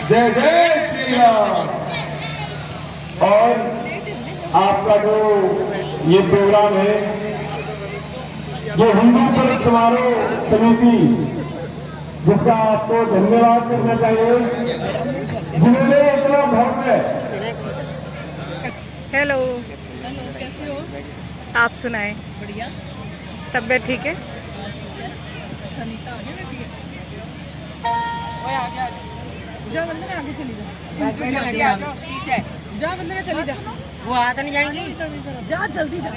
जय जय श्री राम। और आपका जो ये प्रोग्राम है, ये हिंदू पर्व समारोह समिति, जिसका आपको धन्यवाद करना चाहिए, जिन्होंने इतना भव्य। हेलो, कैसे हो? आप सुनाएं। बढ़िया। तबीयत ठीक है? अनीता आगे बैठी है। ओए आगे आगे। जा वंदना आगे चली जा। जाओ सीट है। जा वंदना चली जा। वो आ तो नहीं जाएंगी। जा जल्दी जा।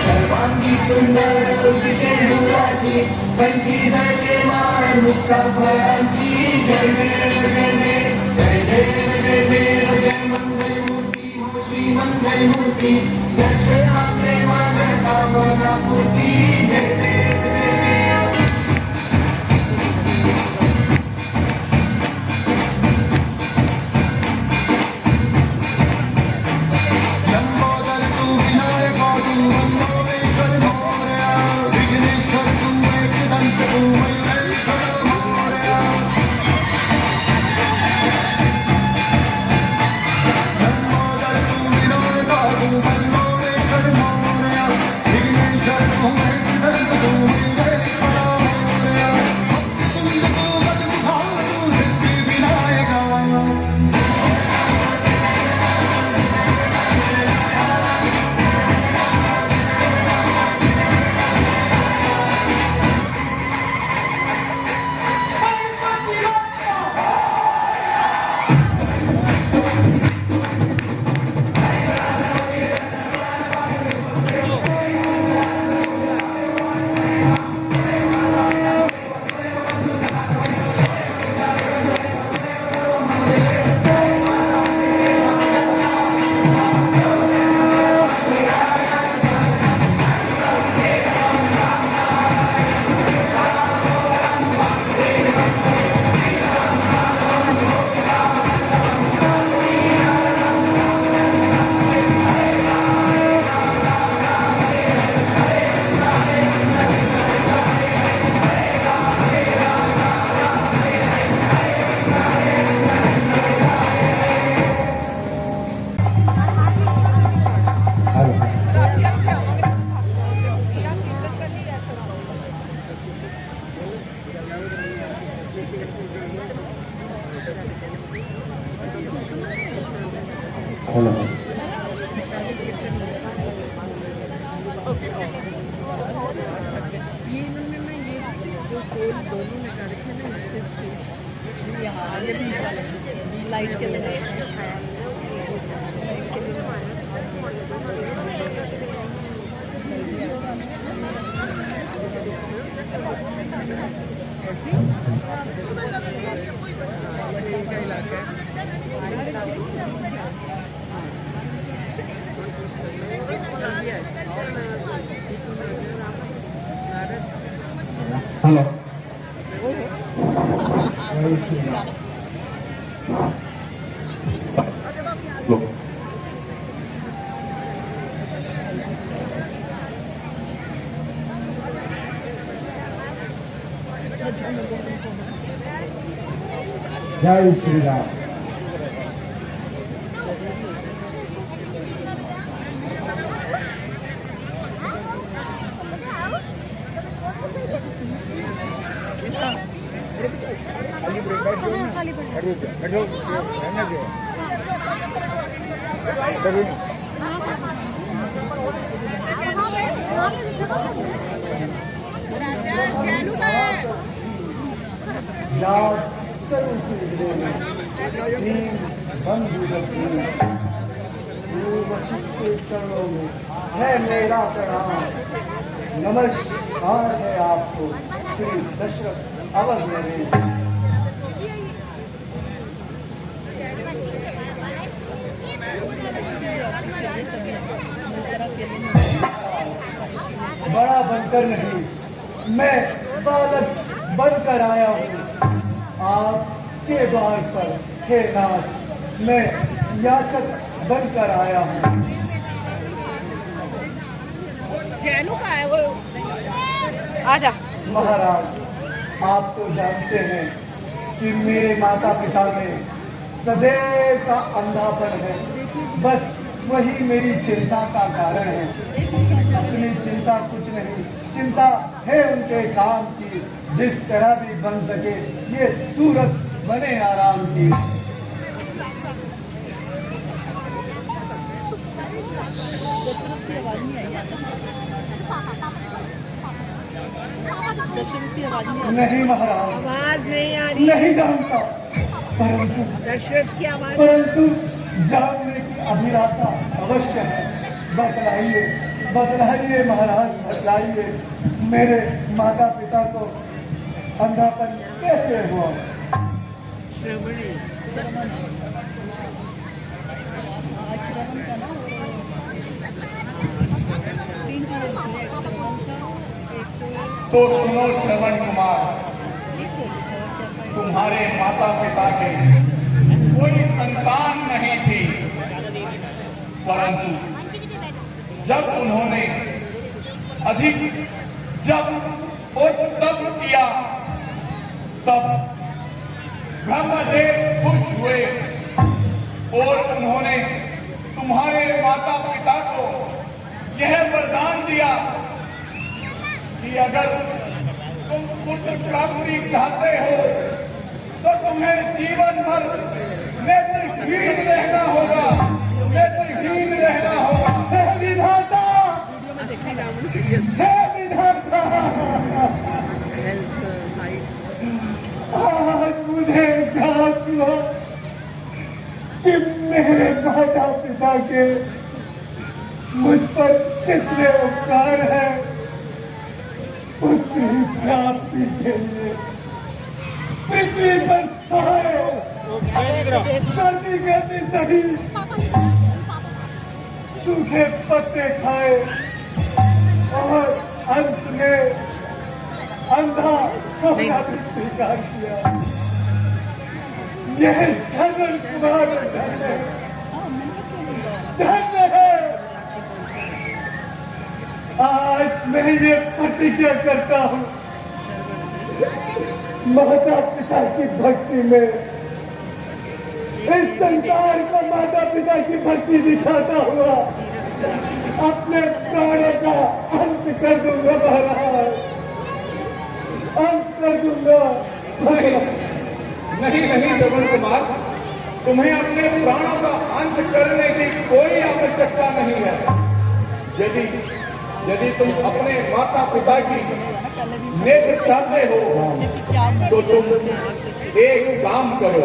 सर्वांगी सुंदर शेंदुराची कंठी झळके मान मुक्ता फळांची जय देव जय देव जय देव जय देव जय मंगल मूर्ती हो श्री मंगल मूर्ती दर्श आपले मान कामना पूर्ती जय देव जय देव। लंबोदर तू विनायक तू लंबोदर मोरया विघ्नेश्वर तू एकदंत तू मयूरेश्वर मोरया। लंबोदर तू विनायक तू लंबोदर मोरया विघ्नेश्वर तू एकदंत तू मयूरेश्वर मोरया। तुंड तू गजमुखा तू सिद्धि विनायका। हेलो। ये इन्होंने ना ये जो गोल दोनों लगा रखे ना इससे फेस यहाँ आगे भी लाइट के लगाए हैं। हेलो। लो। जय श्री राम। जानू का है चरणों में है मेरा प्रणाम। नमस्कार है आपको श्री दशरथ अवध नरेश। बड़ा बनकर नहीं, मैं बालक बनकर आया हूँ आपके द्वार पर। हे नाथ, मैं याचक बनकर आया हूँ। जानू का है वो आजा। महाराज, आप तो जानते हैं कि मेरे माता पिता में सदैव का अंधापन है। बस वही मेरी चिंता का कारण है। अपनी चिंता कुछ नहीं, चिंता है उनके काम की। जिस तरह भी बन सके ये सूरत बने आराम की। नहीं महाराज, आवाज नहीं आ रही। नहीं जानता, परंतु दशरथ की आवाज परंतु जानने की अभिलाषा अवश्य है। बतलाइए बतलाइए महाराज, बतलाइए मेरे माता पिता को अंधापन कैसे हुआ। श्रवणी श्रवण का ना तीन चीजें बोले, श्रवण का एक तो सुनो श्रवण कुमार, तुम्हारे माता पिता के कोई संतान नहीं थी, परंतु जब उन्होंने अधिक जब और तप किया तब ब्रह्मदेव खुश हुए और उन्होंने तुम्हारे माता पिता को यह वरदान दिया कि अगर तुम पुत्र प्राप्ति चाहते हो तो तुम्हें जीवन भर नेत्रहीन रहना होगा, नेत्रहीन रहना होगा। हे विधाता, असली रावण से भी अच्छा हे विधाता, हेल्थ हाइट आज मुझे एहसास हुआ कि मेरे माता पिता के मुझ पर कितने उपकार है। उसकी प्राप्ति के लिए पृथ्वी पर सहाय सर्दी गर्मी सही सूखे पत्ते खाए और अंत में अंधा होना भी स्वीकार किया। यह श्रवण कुमार धन्य है। आज मैं ये प्रतिज्ञा करता हूँ, माता पिता की भक्ति में इस संसार को माता पिता की भक्ति दिखाता हुआ अपने प्राणों का अंत कर दूंगा महाराज, अंत कर दूंगा। नहीं नहीं श्रवण कुमार, तुम्हें अपने प्राणों का अंत करने की कोई आवश्यकता नहीं है। यदि तुम अपने माता पिता की नेत्र चाहते हो तो तुम एक काम करो।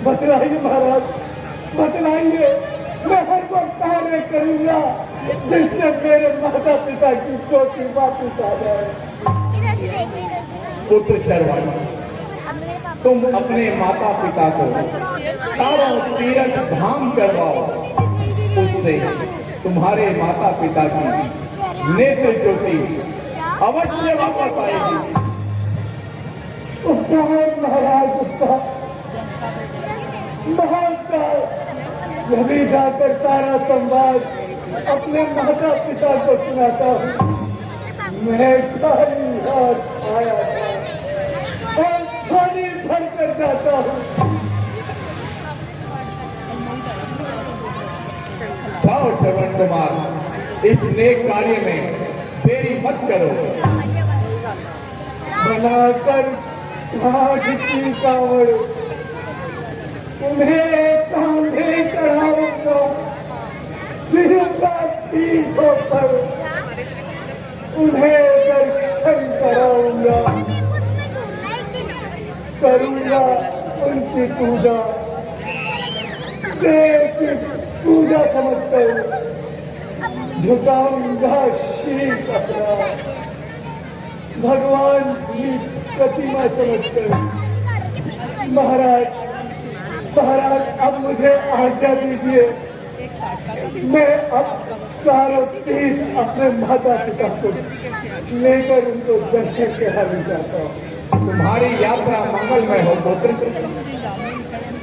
बतलाइए महाराज, बतलाइए। मैं हर वक्त कार्य करूंगा जिससे मेरे माता पिता की ज्योति वापस आ जाए। पुत्र श्रवण, तुम अपने माता पिता को सारा तीर्थ धाम करवाओ, उससे तुम्हारे माता पिता की नेत्र ज्योति अवश्य वापस आएगी। उपकार महाराज, उपकार महाकाल। यदि जाकर सारा संवाद अपने माता पिता को सुनाता हूँ। मैं खाली हाथ आया था और खाली भर कर जाता हूँ। जाओ श्रवण कुमार, इस नेक कार्य में देरी मत करो। बनाकर घाट की कांवड़ उन्हें कांधे चढ़ाऊंगा, फिर पीठों पर उन्हें दर्शन कराऊंगा, करूंगा उनकी पूजा, देव की पूजा समझकर झुकाऊंगा शीश अपना, भगवान की प्रतिमा समझकर। महाराज महाराज, अब मुझे आज्ञा दीजिए, मैं अब सारा तीर्थ अपने माता पिता को लेकर उनको दर्शन के हाल जाता हूँ। तुम्हारी यात्रा मंगलमय हो पुत्र।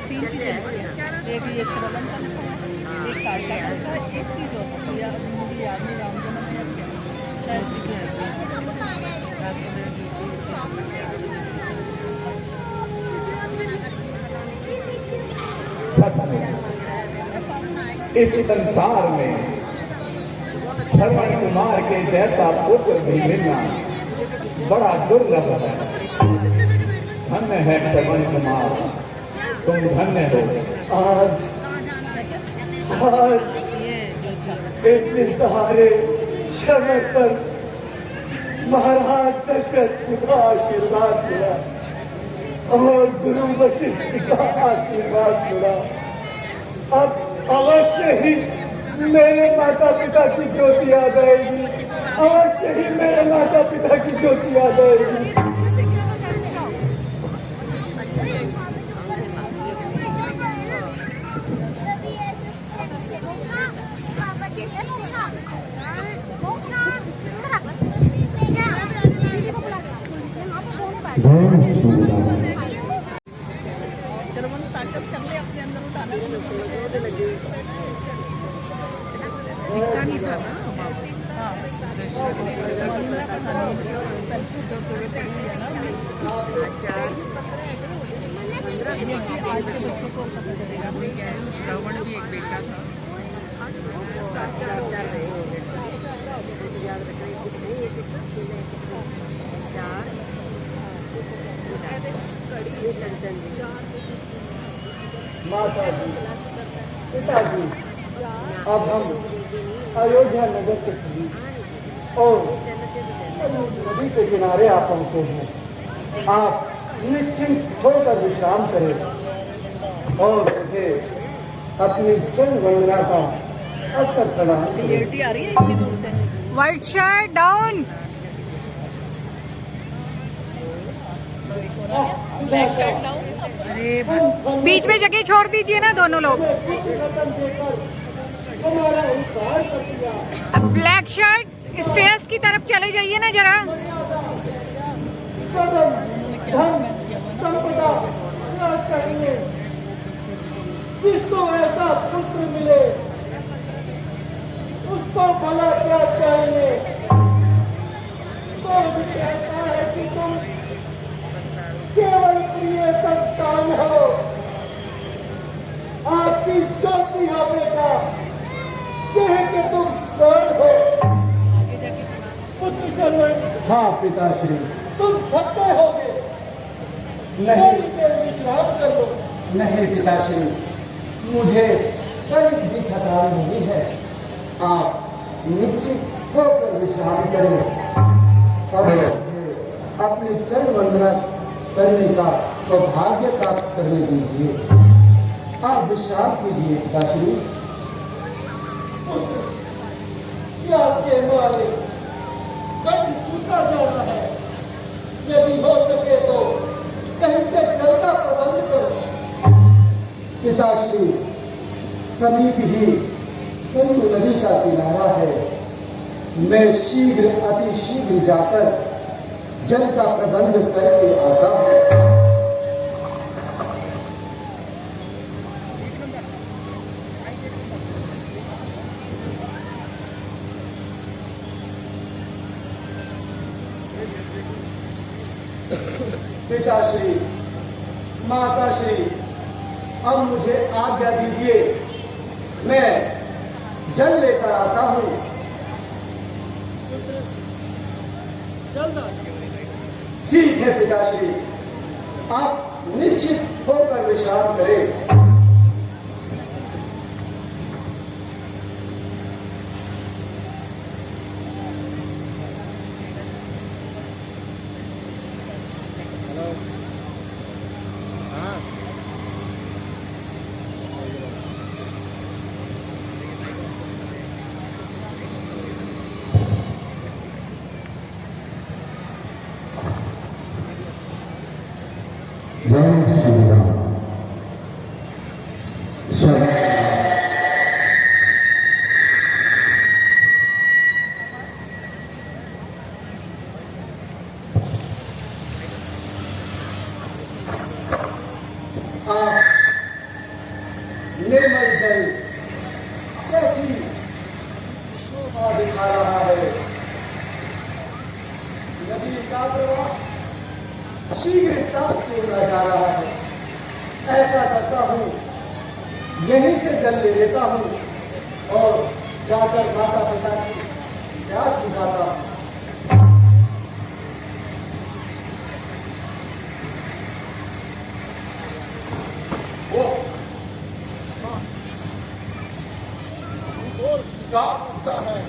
तीन चीजें एक ये श्रवण का लिखा है, एक कार्ड का लिखा है, एक चीज और मुझे याद नहीं, रामजन्म में शायद लिखी है। सच में इस संसार में श्रवण कुमार के जैसा पुत्र भी मिलना बड़ा दुर्लभ है। धन्य है श्रवण कुमार, तुम धन्य हो। आज इतने सहारे समय पर महाराज दशरथ का आशीर्वाद मिला और गुरु वशिष्ठ का आशीर्वाद मिला। अब अवश्य ही मेरे माता पिता की ज्योति आ जाएगी, अवश्य ही मेरे माता पिता की ज्योति आ जाएगी। चलो मन ताकत कर ले अपने अंदर उठाना, दिखता नहीं था ना। हाँ आज के बच्चों को पता चलेगा श्रवण भी एक बेटा था। चार गए हो गए, याद रखना एक चार ये लंदन माता जी, पिताजी, अब हम अयोध्या नगर के समीप और नदी के किनारे आ पहुंचे हैं। आप निश्चिंत होकर विश्राम करें और मुझे अपनी जन गणना का अवसर प्रदान करें। क्लियरिटी आ रही है इतनी दूर से। White shirt down, black shirt down. अरे बीच में जगह छोड़ दीजिए ना दोनों लोग। अब ब्लैक शर्ट स्टेयर्स की तरफ चले जाइए ना जरा। धन संपदा क्या चाहिए, जिसको ऐसा पुत्र मिले उसको भला क्या चाहिए। तो भी कहता है कि तुम केवल प्रिय संतान हो, आपकी ज्योति हो बेटा, कह के तुम कौन हो। पुत्र शरण। हाँ पिताश्री, तुम थकते होगे, नहीं विश्राम कर लो। नहीं पिताश्री, मुझे कहीं भी थकान नहीं है, आप निश्चित होकर विश्राम करें और अपनी चरण वंदना करने का सौभाग्य प्राप्त करने दीजिए। आप विश्राम कीजिए पिताश्री। क्या कहने वाले कभी सूखा जाना है, यदि हो सके तो कहीं से जल का प्रबंध करो। पिताश्री, समीप ही सिंधु नदी का किनारा है, मैं शीघ्र अति शीघ्र जाकर जल का प्रबंध करके आता हूँ। पिताश्री, माताश्री, अब मुझे आज्ञा दीजिए, मैं जल लेकर आता हूँ। ठीक है पिताश्री, आप निश्चित होकर विश्राम करें। प्रवाह शीघ्रता से उड़ा जा रहा है। ऐसा करता हूँ, यहीं से जल ले लेता हूँ और जाकर माता पिता की प्यास बुझाता हूँ। होता है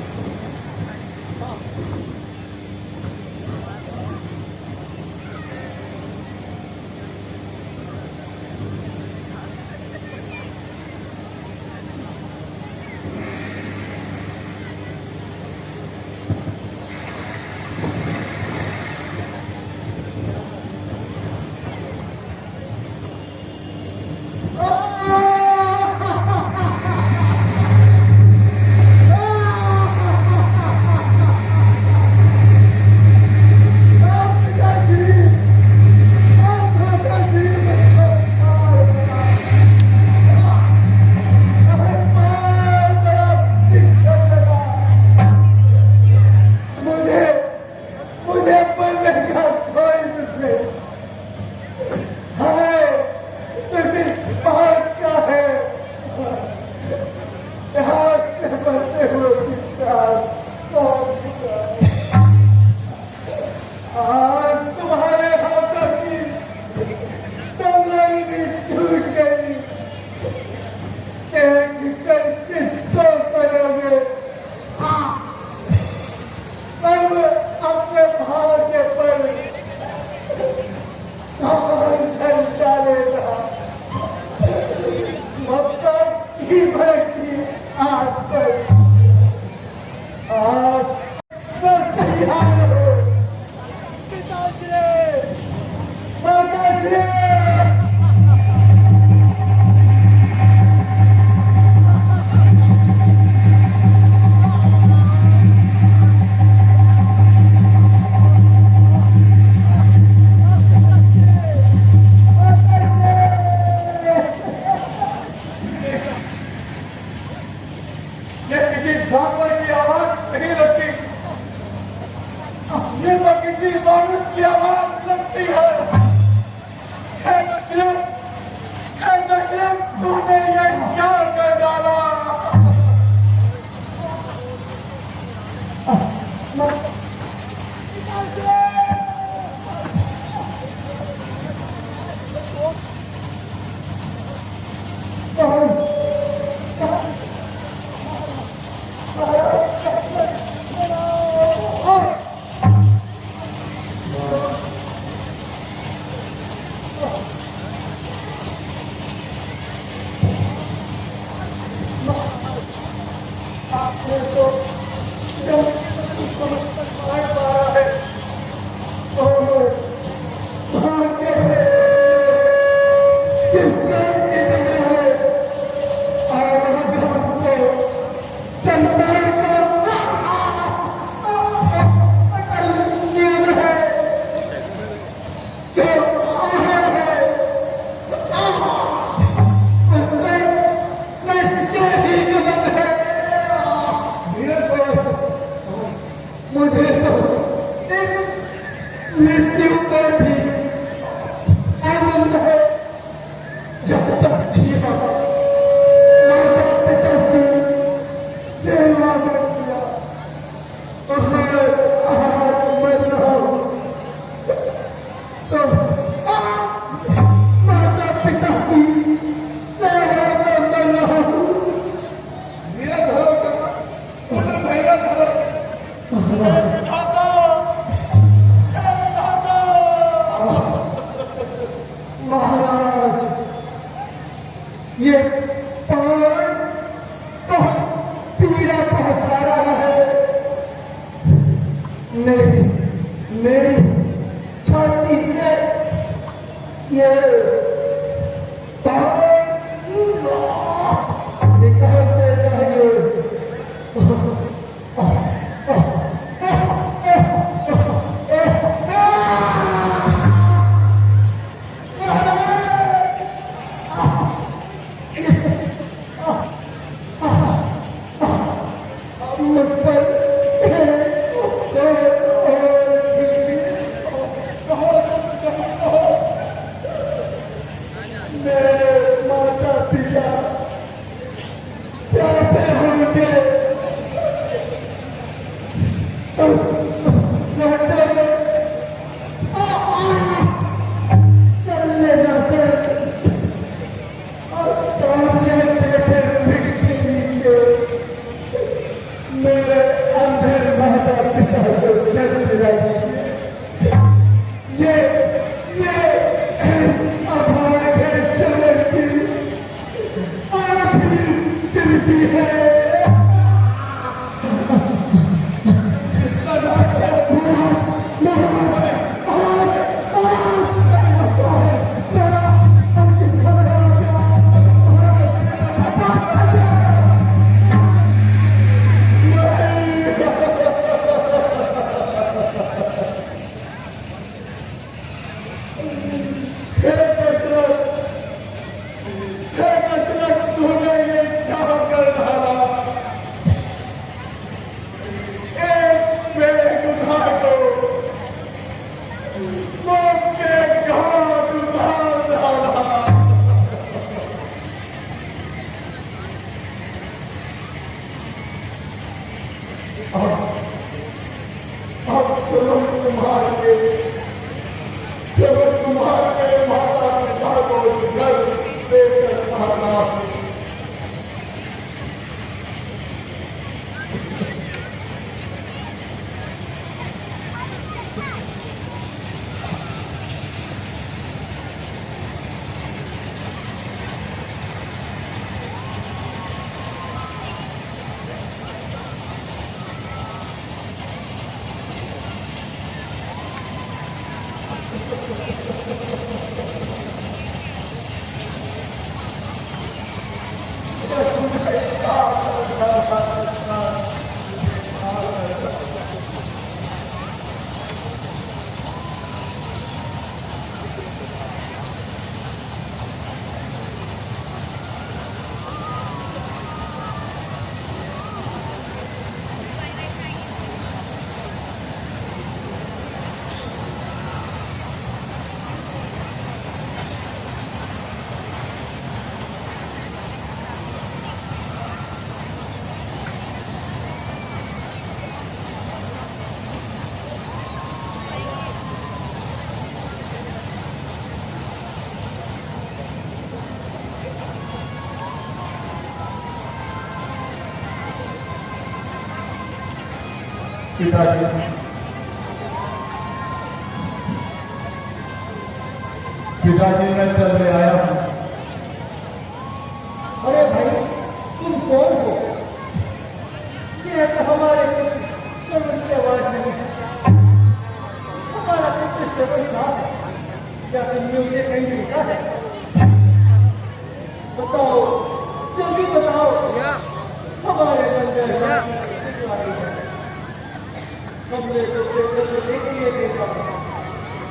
अब केवल तुम्हारे माता पिता को घर देकर कहना पिताजी मैं चलने आया हूँ। अरे भाई तुम कौन हो? ये तो हमारे श्रवण की आवाज नहीं है, हमारा पुत्र श्रवण साहब है। क्या तुमने उसे कहीं देखा है? बताओ, जल्दी बताओ। हमारे मंदिर हमने तो देखिए देखा,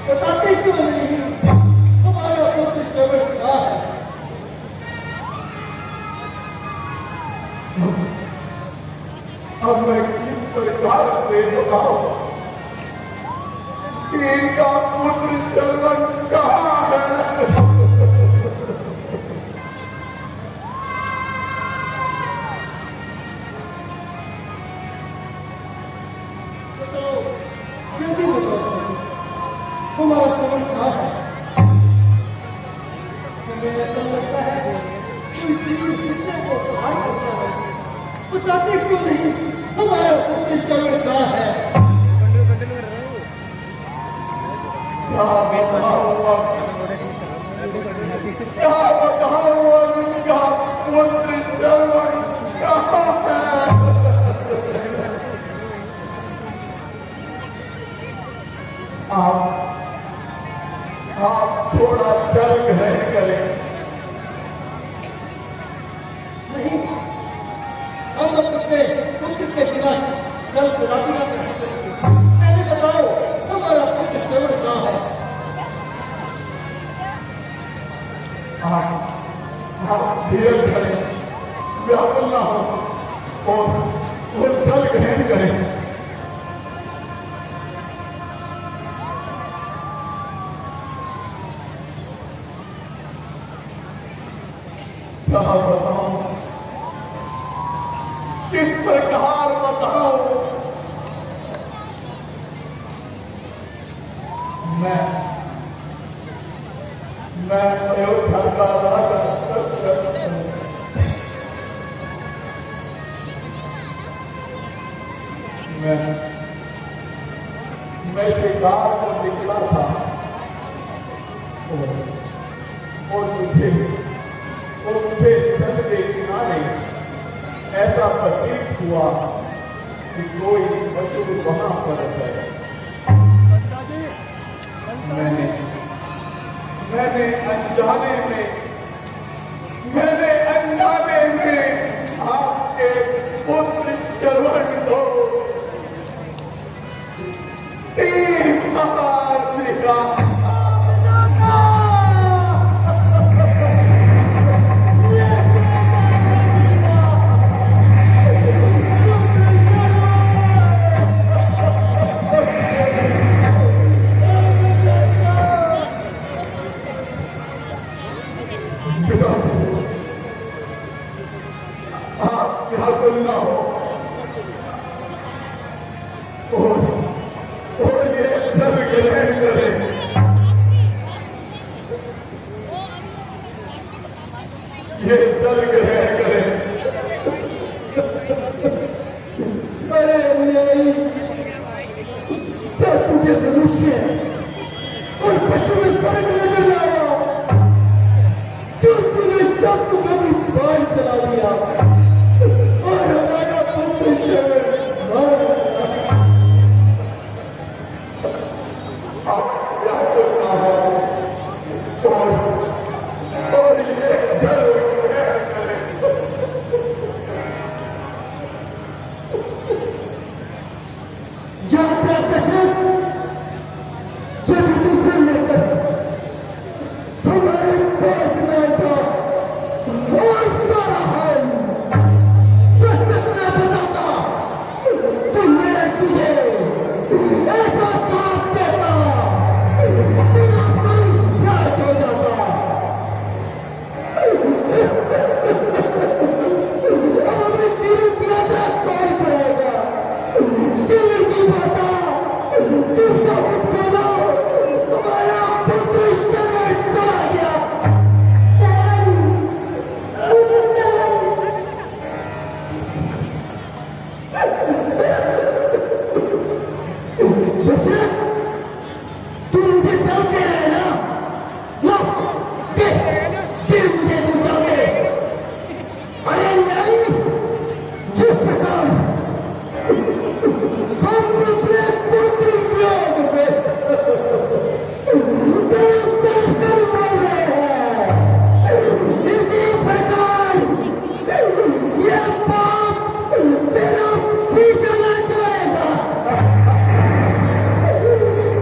बताते क्यों नहीं? हमारा पुत्र श्रवण कहाँ है? अब मैं किस प्रकार से बताऊं कि इनका पुत्र श्रवण कहाँ है? हमारा श्रवण कहाँ है? हमें ऐसा लगता है कोई किसी को सहाय करता है, बताते क्यों नहीं? हमारा पुत्र श्रवण कहाँ है? क्या बताओ उनका पुत्र श्रवण कहाँ है? आप थोड़ा चल ग्रहण करें। नहीं, हम अपने पुत्र के बिना कल गुलाबी ना कर सकते। पहले बताओ हमारा पुत्र श्रवण कहाँ है? आप धीरज करें, व्याकुल ना हो और जल ग्रहण करें। बताओ किस प्रकार बताओ? मैं अयोध्या का राजा मैं शिकार को निकला था और मुझे सच के किनारे ऐसा प्रतीत हुआ कि कोई पशु वहां पर है। मैंने अनजाने में आपके पुत्र श्रवण को तीर मार दिया। गई तो तुझे मनुष्य और पशु में फर्क नजर आया। जो तूने शब्द को भी बाल चला दिया और हमारा पुत्र शरण मार दिया। अब क्या करना है और ये जरूर यात्रा दशरथ यदि तुझे लेकर हमारे पास में था और तारा है तो कितना बताता तो मैं तुझे ऐसा साथ देता तेरा कोई क्या हो जाता। अब हमें तेरी यात्रा कौन करेगा? शिविर की माता तुम तो कुछ बोलो, तुम्हारा पुत्र शरण चला गया। दशरथ, तू मुझे तल दे रहा है ना? लो, दे मुझे तू तल दे। अरे नहीं, जिस प्रकार हम अपने पुत्र वियोग में तरफ कर बोल रहे हैं, इसी प्रकार ये पाप तेरा पीछे न जाएगा।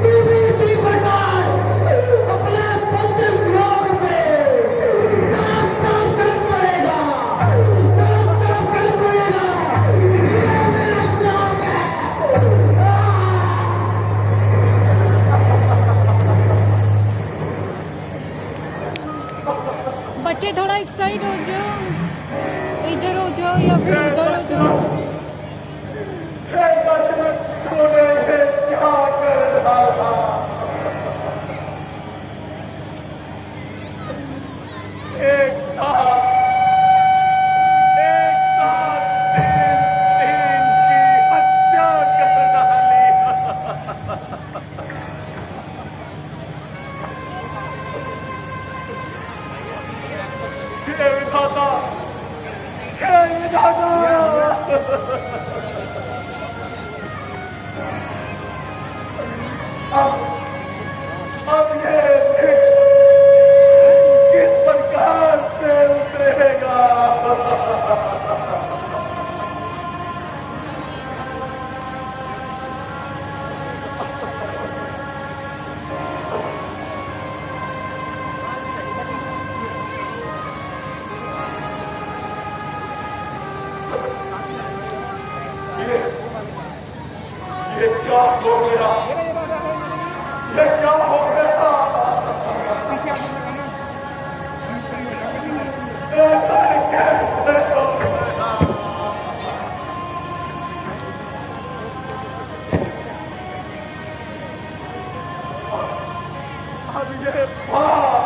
तू भी इसी प्रकार अपने पुत्र वियोग में तरफ कर पड़ेगा, तरफ कर पड़ेगा। ये मेरा काम है। बच्चे थोड़ा इस साइड हो जाओ, इधर हो जाओ या फिर उधर हो जाओ। हे दशरथ, तूने ये क्या कर डाला? एक साथ तीन की हत्या कर डाली। हे विधाता, हे विधाता। अब ये किस प्रकार से उतरेगा? ये क्या हो गया? ये क्या हो गया? ऐसा कैसे हो गया? अब ये पाप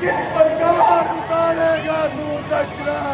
किस प्रकार उतारेगा तू दशरथ?